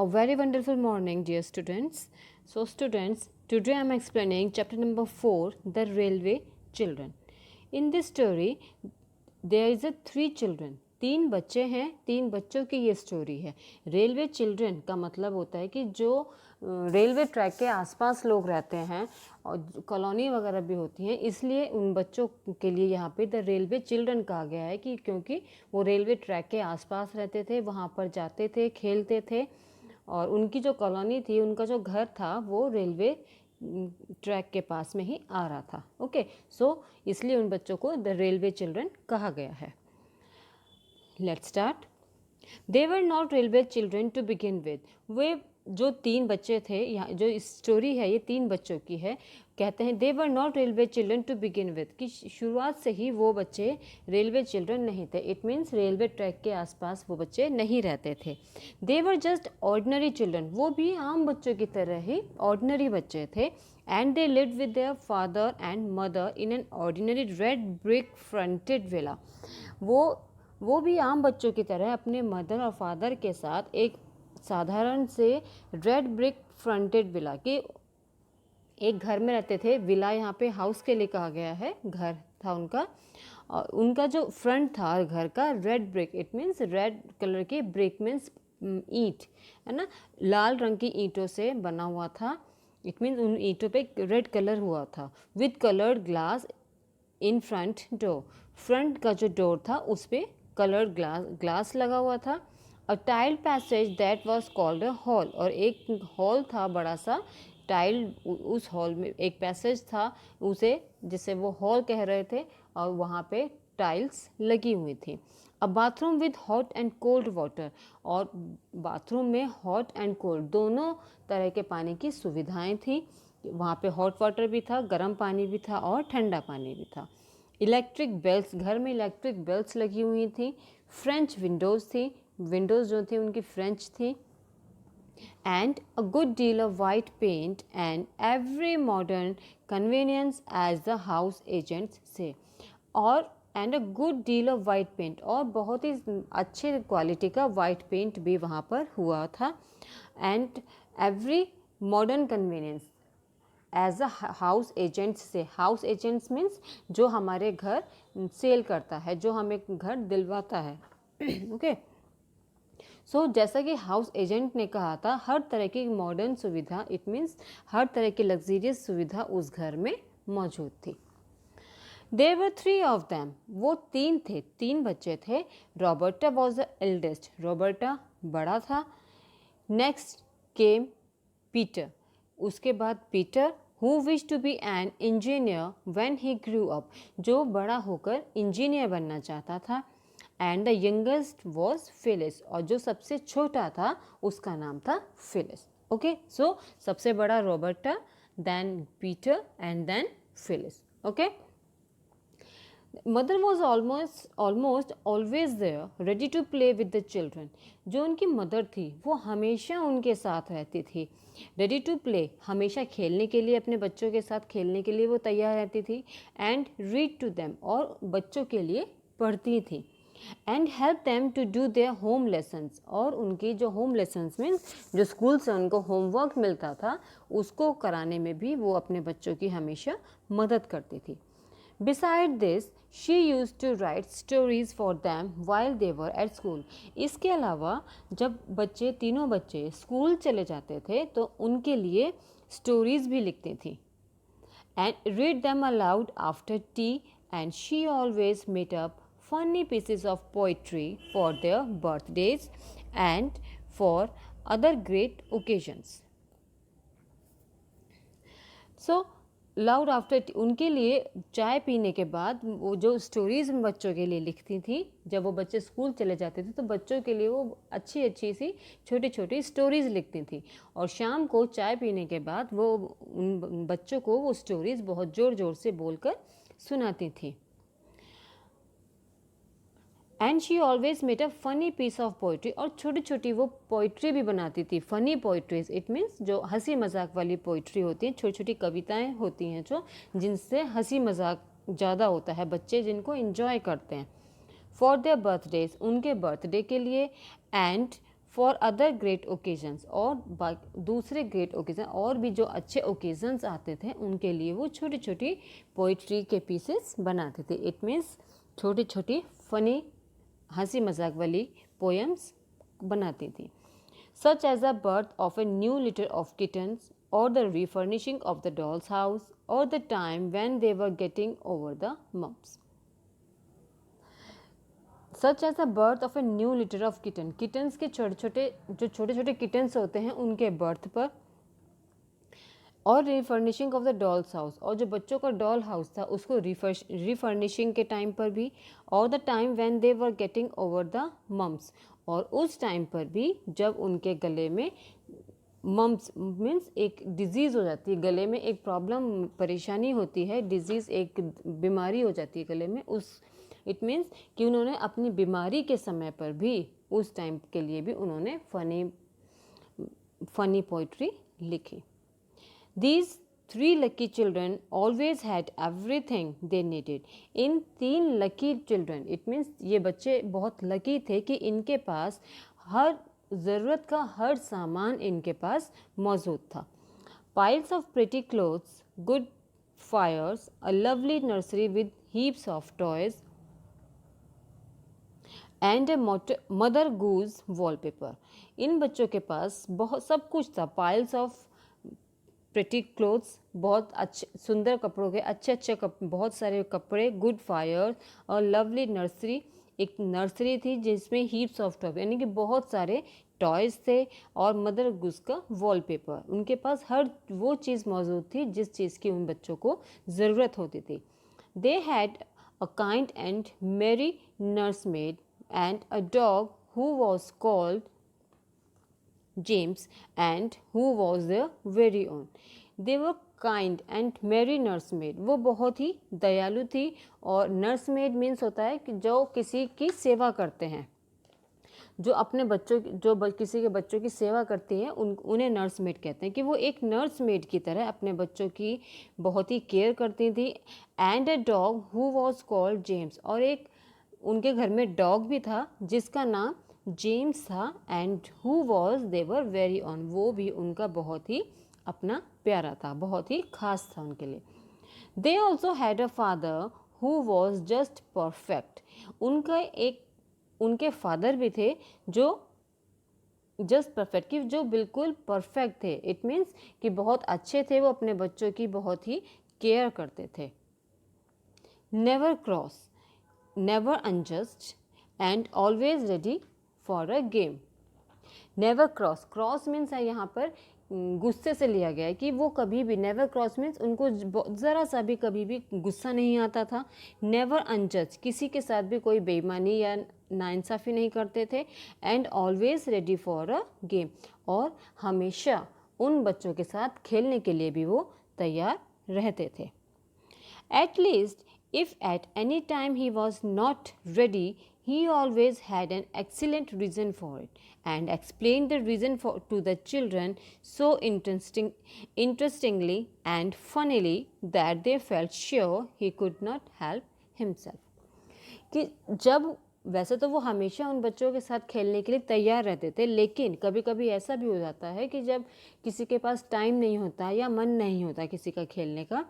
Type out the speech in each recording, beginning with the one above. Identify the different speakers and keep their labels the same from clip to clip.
Speaker 1: A very wonderful morning, dear students. So, students, today I am explaining chapter number 4, The Railway Children. In this story, there is a 3 children. 3 बच्चे हैं, 3 बच्चों की ये story है. Railway children का मतलब होता है कि जो रेलवे ट्रैक के आसपास लोग रहते हैं और कॉलोनी वगैरह भी होती हैं, इसलिए उन बच्चों के लिए यहाँ पे द रेलवे चिल्ड्रन कहा गया है कि क्योंकि वो रेलवे ट्रैक के आसपास रहते थे, वहाँ पर जाते थे, खेलते थे और उनकी जो कॉलोनी थी, उनका जो घर था वो रेलवे ट्रैक के पास में ही आ रहा था. ओके, सो इसलिए उन बच्चों को द रेलवे चिल्ड्रन कहा गया है. Let's start. They were not railway children to begin with. वे जो 3 बच्चे थे, यहाँ जो स्टोरी है ये 3 बच्चों की है. कहते हैं they were not railway children to begin with, कि शुरुआत से ही वो बच्चे रेलवे चिल्ड्रन नहीं थे. इट मीन्स रेलवे ट्रैक के आसपास वो बच्चे नहीं रहते थे. दे वर जस्ट ऑर्डिनरी चिल्ड्रन, वो भी आम बच्चों की तरह ही ऑर्डिनरी बच्चे थे. And they lived with their father and mother in an ordinary red brick fronted villa. वो भी आम बच्चों की तरह अपने मदर और फादर के साथ एक साधारण से रेड ब्रिक फ्रंटेड विला के एक घर में रहते थे. विला यहाँ पे हाउस के लिए कहा गया है, घर था उनका. और उनका जो फ्रंट था घर का red brick, it means red colour की, ब्रिक मीन्स ईंट है ना, लाल रंग की ईंटों से बना हुआ था. इट मीन्स उन ईंटों पे रेड कलर हुआ था. With coloured glass in front door, front का जो डोर था उस पर कलर्ड ग्लास लगा हुआ था. A tiled passage that was called a hall, और एक हॉल था बड़ा सा टाइल्ड, उस हॉल में एक पैसेज था उसे जिसे वो हॉल कह रहे थे, और वहाँ पे टाइल्स लगी हुई थी. A bathroom with hot and cold water, और बाथरूम में हॉट एंड कोल्ड दोनों तरह के पानी की सुविधाएं थी. वहाँ पे हॉट वाटर भी था, गर्म पानी भी था और ठंडा पानी भी था. इलेक्ट्रिक बेल्स, घर में इलेक्ट्रिक बेल्स लगी हुई थी. फ्रेंच विंडोज़ थी, विंडोज़ जो थी उनकी फ्रेंच थी. And a good deal of white paint and every modern convenience as the house agents say. और and a good deal of white paint, और बहुत ही अच्छे क्वालिटी का वाइट पेंट भी वहाँ पर हुआ था. And every modern convenience as a house agents say. House agents means जो हमारे घर सेल करता है, जो हमें घर दिलवाता है. ओके, सो जैसा कि हाउस एजेंट ने कहा था, हर तरह की मॉडर्न सुविधा, इट मीन्स हर तरह की लग्जीरियस सुविधा उस घर में मौजूद थी. देयर वर 3 ऑफ दैम, वो 3 थे, 3 बच्चे थे. Roberta was the eldest, Roberta बड़ा था. नेक्स्ट केम पीटर, उसके बाद Peter, who wish to be an engineer when he grew up, जो बड़ा होकर इंजीनियर बनना चाहता था. And the youngest was Phyllis, और जो सबसे छोटा था उसका नाम था फिलिस. ओके, सो सबसे बड़ा Roberta, then Peter and then Phyllis. Okay, mother was almost always there ready to play with the children. जो उनकी मदर थी वो हमेशा उनके साथ रहती थी. रेडी टू प्ले, हमेशा खेलने के लिए, अपने बच्चों के साथ खेलने के लिए वो तैयार रहती थी. एंड रीड टू देम, और बच्चों के लिए पढ़ती थी. And help them to do their home lessons, और उनकी जो होम लेसन्स मीन्स जो स्कूल से उनको होमवर्क मिलता था उसको कराने में भी वो अपने बच्चों की हमेशा मदद करती थी. Beside this, she used to write stories for them while they were at school. इसके अलावा जब बच्चे, तीनों बच्चे स्कूल चले जाते थे तो उनके लिए स्टोरीज भी लिखती थी. And read them aloud after tea, and she always made up funny pieces of poetry for their birthdays and for other great occasions. So loud after, उनके लिए चाय पीने के बाद वो जो स्टोरीज़ बच्चों के लिए लिखती थी, जब वो बच्चे स्कूल चले जाते थे तो बच्चों के लिए वो अच्छी अच्छी सी छोटी छोटी स्टोरीज़ लिखती थी. और शाम को चाय पीने के बाद वो उन बच्चों को वो स्टोरीज़ बहुत ज़ोर ज़ोर से बोलकर सुनाती थी. And she always made a funny piece of poetry, और छोटी छोटी वो पोइट्री भी बनाती थी. फनी पोइट्रीज, इट मीन्स जो हंसी मजाक वाली पोइट्री होती हैं, छोटी छोटी कविताएं होती हैं जो जिनसे हंसी मजाक ज़्यादा होता है, बच्चे जिनको इन्जॉय करते हैं. फॉर देयर बर्थडेज, उनके बर्थडे के लिए. And for other great occasions, और दूसरे ग्रेट ओकेजन और भी जो अच्छे ओकेजन्स आते थे उनके लिए वो छोटी छोटी पोइट्री के पीसेस बनाते थे। इट मीन्स छोटी छोटी फनी हंसी मजाक वाली पोएम्स बनाती थी। Such as the birth of a new litter of kittens, or the refurnishing of the doll's house, or the time when they were getting over the mumps. Such as the birth of a new litter of kitten, kittens के छोटे छोटे kittens होते हैं उनके birth पर, और रिफर्निशिंग of the dolls house, और जो बच्चों का डॉल हाउस था उसको रिफर्निशिंग के टाइम पर भी, और the time when they were getting over the mumps, और उस टाइम पर भी जब उनके गले में मम्स मीन्स एक डिजीज़ हो जाती है, गले में एक प्रॉब्लम परेशानी होती है, डिजीज़ एक बीमारी हो जाती है गले में, उस इट मीन्स कि उन्होंने अपनी बीमारी के समय पर भी उस टाइम के लिए भी उन्होंने फनी पोइट्री लिखी। These three lucky children always had everything they needed. In 3 lucky children, it means ये बच्चे बहुत लकी थे कि इनके पास हर ज़रूरत का हर सामान इनके पास मौजूद था। Piles of pretty clothes, good fires, a lovely nursery with heaps of toys, and a mother goose wallpaper. इन बच्चों के पास बहुत सब कुछ था। Piles of प्रेटी क्लोथ्स, बहुत अच्छे सुंदर कपड़ों के अच्छे बहुत सारे कपड़े, गुड फायर, और लवली नर्सरी, एक नर्सरी थी जिसमें हीप्स ऑफ टॉय यानी कि बहुत सारे टॉयज़ थे, और मदर गुस का वॉलपेपर। उनके पास हर वो चीज़ मौजूद थी जिस चीज़ की उन बच्चों को ज़रूरत होती थी। They had a kind and merry nurse maid and a dog who was called James and who was their very own. They were kind and merry nursemaid. वो बहुत ही दयालु थी, और nursemaid means होता है कि जो किसी की सेवा करते हैं, जो अपने बच्चों किसी के बच्चों की सेवा करती हैं उन्हें नर्समेड कहते हैं, कि वो एक नर्समेड की तरह अपने बच्चों की बहुत ही केयर करती थी। And a dog who was called James, और एक उनके घर में डॉग भी था जिसका नाम जेम्स था। And who was they were very on, वो भी उनका बहुत ही अपना प्यारा था, बहुत ही खास था उनके लिए। They also had a father who was just perfect, उनके फादर भी थे जो जस्ट परफेक्ट, कि जो बिल्कुल परफेक्ट थे। इट मीन्स कि बहुत अच्छे थे, वो अपने बच्चों की बहुत ही केयर करते थे। Never cross, never unjust, and always ready for a game. Never cross, cross means है यहाँ पर गुस्से से लिया गया है, कि वो कभी भी, नेवर क्रॉस मीन्स उनको ज़रा सा भी कभी भी गुस्सा नहीं आता था। नेवर अनजस्ट, किसी के साथ भी कोई बेईमानी या नाइंसाफ़ी नहीं करते थे। And always ready for a game, और हमेशा उन बच्चों के साथ खेलने के लिए भी वो तैयार रहते थे। At least if at any time he was not ready, he always had an excellent reason for it, and explained the reason to the children so interestingly and funnily that they felt sure he could not help himself. कि जब वैसे तो वो हमेशा उन बच्चों के साथ खेलने के लिए तैयार रहते थे, लेकिन कभी कभी ऐसा भी हो जाता है कि जब किसी के पास टाइम नहीं होता या मन नहीं होता किसी का खेलने का,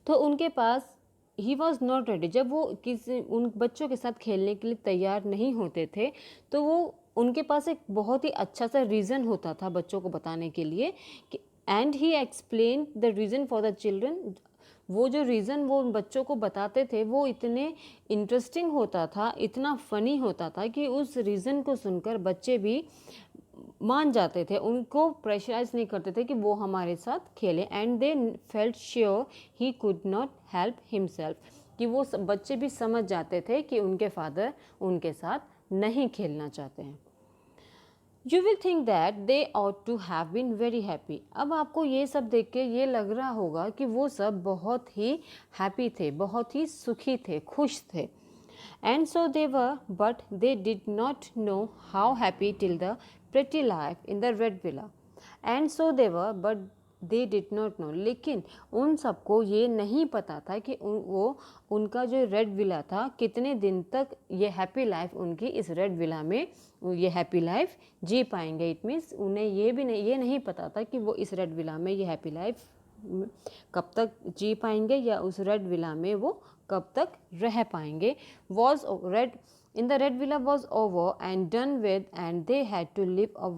Speaker 1: तो उनके पास ही वॉज नॉट रेडी, जब वो किसी उन बच्चों के साथ खेलने के लिए तैयार नहीं होते थे, तो वो उनके पास एक बहुत ही अच्छा सा रीज़न होता था बच्चों को बताने के लिए कि and he explain the reason for the children. वो जो रीज़न वो उन बच्चों को बताते थे वो इतने इंटरेस्टिंग होता था, इतना फ़नी होता था कि उस रीज़न को सुनकर बच्चे भी मान जाते थे, उनको प्रेशराइज नहीं करते थे कि वो हमारे साथ खेले। And they felt sure he could not help himself, कि वो बच्चे भी समझ जाते थे कि उनके फादर उनके साथ नहीं खेलना चाहते हैं। You will think that they ought to have been very happy. अब आपको ये सब देख के ये लग रहा होगा कि वो सब बहुत ही हैप्पी थे, बहुत ही सुखी थे, खुश थे। And so they were, but they did not know how happy till the pretty life in the red villa. And so they were, but they did not no, लेकिन उन सबको ये नहीं पता था कि उनका जो रेड विला था कितने दिन तक ये हैप्पी लाइफ उनकी इस रेड विला में ये हैप्पी लाइफ जी पाएंगे। इट मीन्स उन्हें ये नहीं पता था कि वो इस रेड विला में ये हैप्पी लाइफ कब तक जी पाएंगे या उस रेड विला में वो कब तक रह पाएंगे। Was red in the red villa was over and done with and they had to live a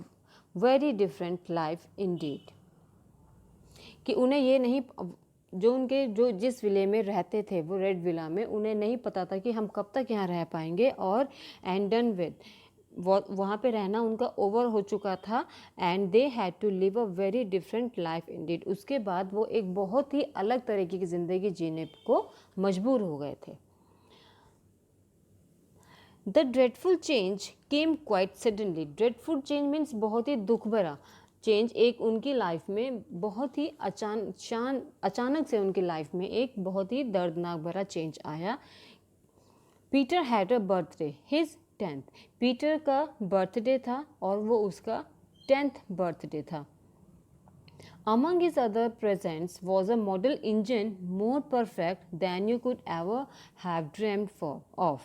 Speaker 1: very different life indeed. कि उन्हें ये नहीं, जो जिस विले में रहते थे वो रेड विला में, उन्हें नहीं पता था कि हम कब तक यहाँ रह पाएंगे। और एंड डन विद, वहाँ पे रहना उनका ओवर हो चुका था। And they had to live a very different life indeed, उसके बाद वो एक बहुत ही अलग तरीके की ज़िंदगी जीने को मजबूर हो गए थे। The dreadful change came quite suddenly. Dreadful change means बहुत ही दुख भरा चेंज, एक उनकी लाइफ में बहुत ही अचानक से उनकी लाइफ में एक बहुत ही दर्दनाक भरा चेंज आया। Peter had a birthday, his 10th। Peter का बर्थडे था और वो उसका 10th बर्थडे था। Among his other presents was a model engine more perfect than you could ever have dreamed of।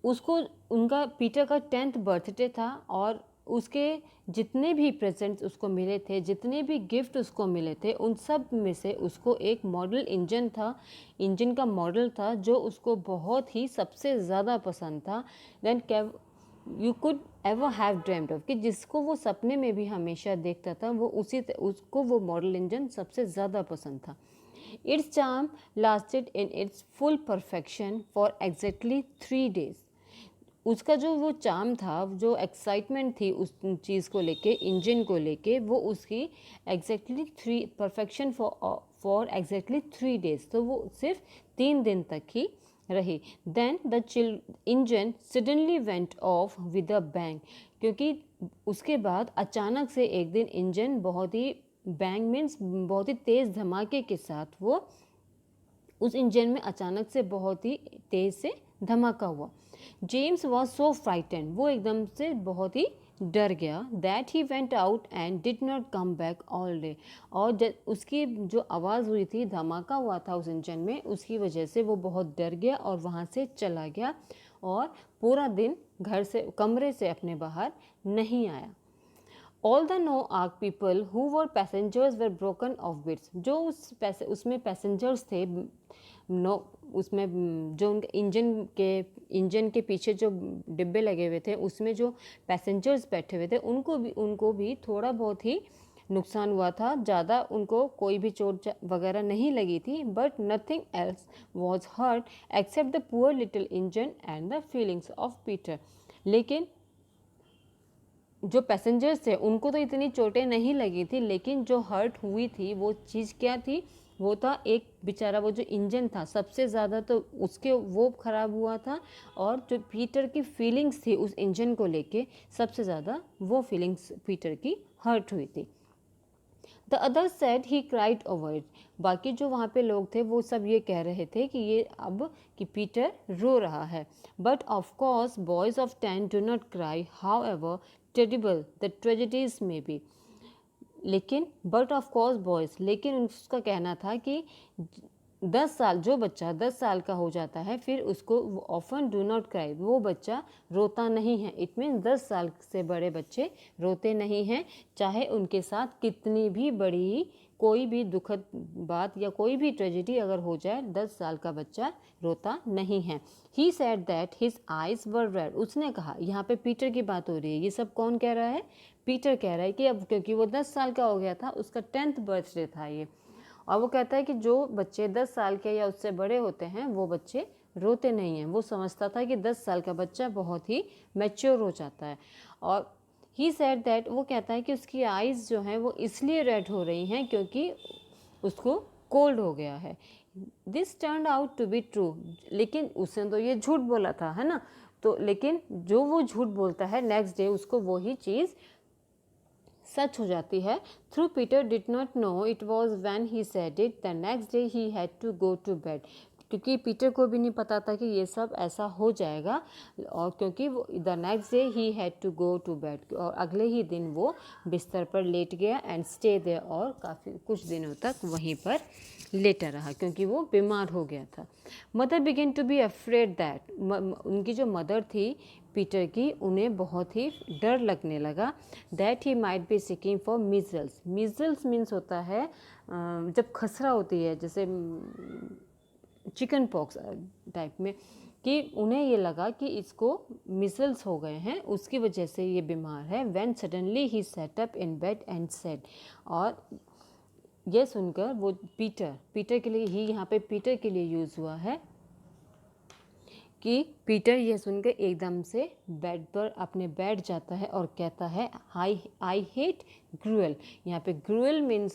Speaker 1: उसको उनका पीटर का 10th बर्थडे था और उसके जितने भी प्रेजेंट्स उसको मिले थे, जितने भी गिफ्ट उसको मिले थे, उन सब में से उसको एक मॉडल इंजन था, इंजन का मॉडल था जो उसको बहुत ही सबसे ज़्यादा पसंद था। Then you could ever have dreamed of, कि जिसको वो सपने में भी हमेशा देखता था वो उसको वो मॉडल इंजन सबसे ज़्यादा पसंद था। It's charm lasted in its full perfection for exactly 3 days। उसका जो वो चार्म था, जो एक्साइटमेंट थी उस चीज़ को लेके, इंजन को लेके, वो उसकी exactly perfection for exactly 3 days, तो वो सिर्फ 3 दिन तक ही रही। Then the engine suddenly went off with a bang, क्योंकि उसके बाद अचानक से एक दिन इंजन बहुत ही, बैंग मीन्स बहुत ही तेज़ धमाके के साथ, वो उस इंजन में अचानक से बहुत ही तेज़ से धमाका हुआ। जेम्स वॉज सो फ्राइटेंड, वो एकदम से बहुत ही डर गया। That he went out and did not come back all day, और उसकी जो आवाज़ हुई थी, धमाका हुआ था उस इंजन में, उसकी वजह से वो बहुत डर गया और वहाँ से चला गया और पूरा दिन घर से, कमरे से अपने बाहर नहीं आया। All the no ark people who were passengers were broken of bits। जो उसमें पैसेंजर्स थे, उसमें जो उनके इंजन के पीछे जो डिब्बे लगे हुए थे, उसमें जो पैसेंजर्स बैठे हुए थे, उनको भी थोड़ा बहुत ही नुकसान हुआ था। ज़्यादा उनको कोई भी चोट वगैरह नहीं लगी थी। But nothing else was hurt except the poor little engine and the feelings of Peter. लेकिन जो पैसेंजर्स थे उनको तो इतनी चोटें नहीं लगी थी, लेकिन जो हर्ट हुई थी वो चीज़ क्या थी, वो था एक बेचारा, वो जो इंजन था सबसे ज़्यादा तो उसके वो ख़राब हुआ था, और जो पीटर की फीलिंग्स थी उस इंजन को लेके, सबसे ज़्यादा वो फीलिंग्स पीटर की हर्ट हुई थी। The other said he cried over it. बाकी जो वहाँ पे लोग थे वो सब ये कह रहे थे कि ये अब कि पीटर रो रहा है। But of course boys of 10 do not cry how ever terrible the tragedies में बी। लेकिन बट ऑफ कोर्स बॉयज़, लेकिन उसका कहना था कि 10 साल, जो बच्चा 10 साल का हो जाता है फिर उसको ऑफन डू नॉट क्राई, वो बच्चा रोता नहीं है। इट मीन्स 10 साल से बड़े बच्चे रोते नहीं हैं, चाहे उनके साथ कितनी भी बड़ी कोई भी दुखद बात या कोई भी ट्रेजेडी अगर हो जाए, 10 साल का बच्चा रोता नहीं है। He said that his eyes were red. उसने कहा, यहाँ पे पीटर की बात हो रही है, ये सब कौन कह रहा है, पीटर कह रहा है कि अब क्योंकि वो 10 साल का हो गया था, उसका 10th बर्थडे था ये, और वो कहता है कि जो बच्चे 10 साल के या उससे बड़े होते हैं वो बच्चे रोते नहीं हैं। वो समझता था कि 10 साल का बच्चा बहुत ही मैच्योर हो जाता है। और ही सेड दैट, वो कहता है कि उसकी आइज़ जो हैं वो इसलिए रेड हो रही हैं क्योंकि उसको कोल्ड हो गया है। This turn out to be true. लेकिन उसने तो ये झूठ बोला था, है ना, तो लेकिन जो वो झूठ बोलता है नेक्स्ट डे उसको वही चीज़ सच हो जाती है। Through Peter did not know it was when he said it, the next day he had to go to bed. क्योंकि पीटर को भी नहीं पता था कि ये सब ऐसा हो जाएगा, और क्योंकि वो the next day he had to go to bed, और अगले ही दिन वो बिस्तर पर लेट गया एंड स्टे देयर, और काफ़ी कुछ दिनों तक वहीं पर लेटा रहा क्योंकि वो बीमार हो गया था। Mother begin to be afraid that, उनकी जो मदर थी पीटर की, उन्हें बहुत ही डर लगने लगा that he might be seeking for measles. Measles means होता है जब खसरा होती है, जैसे चिकन पॉक्स टाइप में, कि उन्हें ये लगा कि इसको मिसल्स हो गए हैं, उसकी वजह से ये बीमार है। When suddenly he set up in bed and said, और ये सुनकर वो पीटर के लिए ही यहाँ पे पीटर के लिए यूज़ हुआ है कि पीटर ये सुनकर एकदम से बेड पर अपने बैठ जाता है और कहता है आई हेट ग्रुएल। यहाँ पे ग्रुएल मीन्स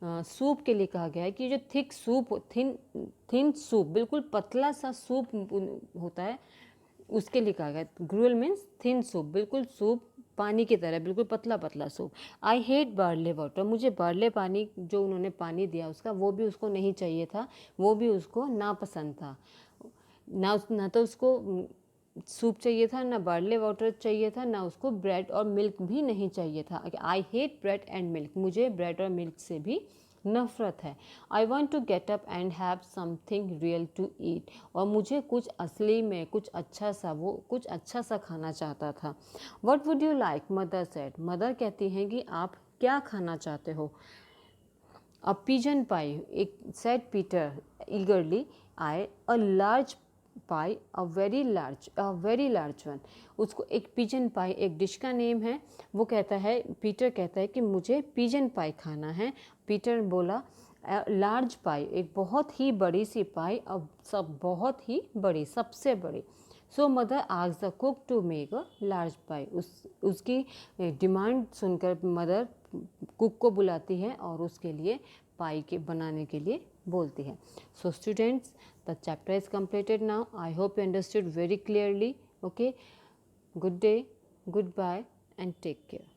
Speaker 1: सूप के लिए कहा गया है कि जो थिक सूप, थिन सूप, बिल्कुल पतला सा सूप होता है, उसके लिए कहा गया है। ग्रुएल मीन्स थिन सूप, बिल्कुल सूप पानी की तरह, बिल्कुल पतला पतला soup. I hate barley water, मुझे बार्ले पानी जो उन्होंने पानी दिया उसका, वो भी उसको नहीं चाहिए था, वो भी उसको नापसंद था। ना तो उसको सूप चाहिए था, ना बार्ले वाटर चाहिए था, ना उसको ब्रेड और मिल्क भी नहीं चाहिए था। I hate bread and milk, मुझे ब्रेड और मिल्क से भी नफ़रत है। I want to get up and have something real to eat, और मुझे कुछ असली में कुछ अच्छा सा खाना चाहता था। What would you like, mother said, mother कहती हैं कि आप क्या खाना चाहते हो। अ पिजन पाई, एक said Peter ईगरली, a large pi, a very large one. उसको एक पिजन पाई एक डिश का नेम है, वो कहता है, पीटर कहता है कि मुझे पिजन पाई खाना है। पीटर बोला लार्ज पाई, एक बहुत ही बड़ी सी पाई, अब सब बहुत ही बड़ी, सबसे बड़ी। So mother asked the cook to make a large pie, उसकी डिमांड सुनकर मदर कुक को बुलाती है और उसके लिए पाई के बनाने के लिए बोलती है। So students, the chapter is completed now. I hope you understood very clearly. Okay, good day, goodbye and take care.